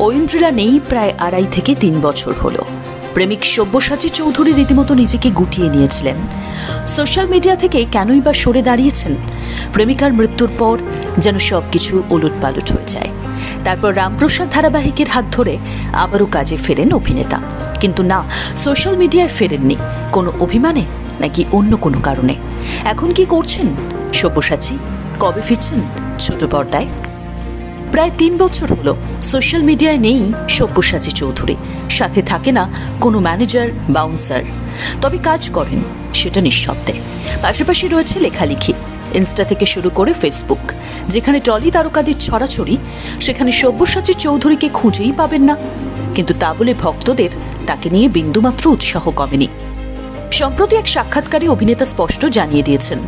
ঐন্দ্রিলা নেই প্রায় 2.5 থেকে 3 বছর হলো। প্রেমিক সব্যসাচী চৌধুরী রীতিমতো নিজেকে গুটিয়ে নিয়েছিলেন। সোশ্যাল মিডিয়া থেকে কেনই বা সরে দাঁড়িয়েছেন? প্রেমিকার মৃত্যুর পর যেন সবকিছু ওলটপালট হয়ে যায়। তারপর রামপ্রসাদ ধারাবাহিকের হাত ধরে আবারও কাজে ফেরেন অভিনেতা। কিন্তু না, সোশ্যাল মিডিয়ায় ফেরেননি কোনো অভিমানে নাকি অন্য কোনো কারণে। এখন কি করছেন সব্যসাচী? কবে ফিরছেন ছোট পর্দায়? প্রায় 3 বছর হলো সোশ্যাল মিডিয়ায় নেই সব্যসাচী চৌধুরী। সাথে থাকে না কোনো ম্যানেজার, বাউন্সার। তবে কাজ করেন সেটা নিঃশব্দে। পাশাপাশি রয়েছে লেখালেখি। ইনস্টা থেকে শুরু করে ফেসবুক। যেখানে টলি তারকাদের ছড়াছড়ি, সেখানে সব্যসাচী চৌধুরীকে খুঁজেই পাবেন না। কিন্তু তা বলে ভক্তদের তাকে নিয়ে বিন্দুমাত্র উৎসাহ কমেনি। সম্প্রতি এক সাক্ষাৎকারে অভিনেতা স্পষ্ট জানিয়ে দিয়েছেন,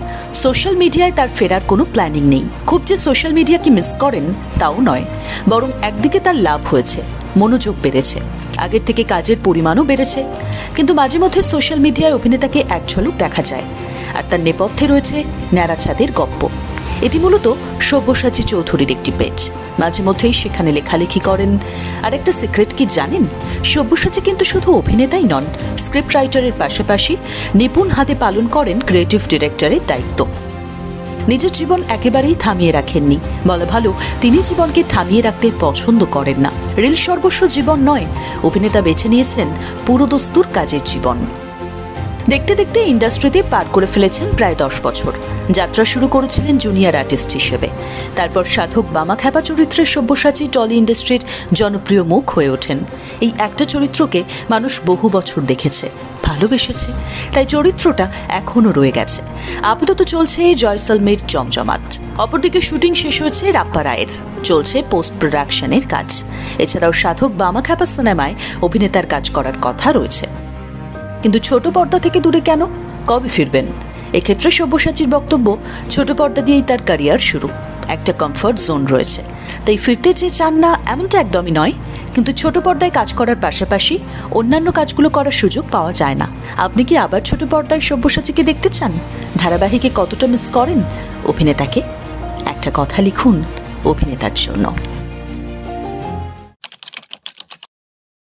সোশ্যাল মিডিয়ায় তার ফেরার কোনো প্ল্যানিং নেই। খুব যে সোশ্যাল মিডিয়াকে মিস করেন তাও নয়, বরং একদিকে তার লাভ হয়েছে, মনোযোগ বেড়েছে, আগের থেকে কাজের পরিমাণও বেড়েছে। কিন্তু মাঝে মধ্যে সোশ্যাল মিডিয়ায় অভিনেতাকে এক ঝলক দেখা যায়, আর তার নেপথ্যে রয়েছে ন্যাড়াছাদের গপ্প। এটি মূলত সব্যসাচী চৌধুরীর একটি পেজ। মাঝে মধ্যেই সেখানে লেখালেখি করেন। আর একটা সিক্রেট কি জানেন? সব্যসাচী কিন্তু শুধু অভিনেতাই নন, স্ক্রিপ্ট রাইটারের পাশাপাশি নিপুণ হাতে পালন করেন ক্রিয়েটিভ ডিরেক্টরের দায়িত্ব। নিজের জীবন একেবারেই থামিয়ে রাখেননি, বলা ভালো তিনি জীবনকে থামিয়ে রাখতে পছন্দ করেন না। রিল সর্বস্ব জীবন নয়, অভিনেতা বেছে নিয়েছেন পুরোদস্তুর কাজের জীবন। দেখতে দেখতে ইন্ডাস্ট্রিতে পার করে ফেলেছেন প্রায় 10 বছর। যাত্রা শুরু করেছিলেন জুনিয়র আর্টিস্ট হিসেবে। তারপর সাধক বামাখ্যাপা চরিত্রে সব্যসাচী টলি ইন্ডাস্ট্রির জনপ্রিয় মুখ হয়ে ওঠেন। এই একটা চরিত্রকে মানুষ বহু বছর দেখেছে, ভালোবেসেছে, তাই চরিত্রটা এখনও রয়ে গেছে। আপাতত চলছে জয়সলমের জমজমাট। অপরদিকে শুটিং শেষ হয়েছে রাপ্পা রায়ের, চলছে পোস্ট প্রোডাকশনের কাজ। এছাড়াও সাধক বামাখ্যাপা সিনেমায় অভিনেতার কাজ করার কথা রয়েছে। কিন্তু ছোট পর্দা থেকে দূরে কেন? কবে ফিরবেন? এক্ষেত্রে সব্যসাচীর বক্তব্য, ছোট পর্দা দিয়েই তার ক্যারিয়ার শুরু, একটা কমফর্ট জোন রয়েছে, তাই ফিরতে যে চান না এমনটা একদমই নয়। কিন্তু ছোট পর্দায় কাজ করার পাশাপাশি অন্যান্য কাজগুলো করার সুযোগ পাওয়া যায় না। আপনি কি আবার ছোট পর্দায় সব্যসাচীকে দেখতে চান? ধারাবাহিকে কতটা মিস করেন অভিনেতাকে? একটা কথা লিখুন অভিনেতার জন্য।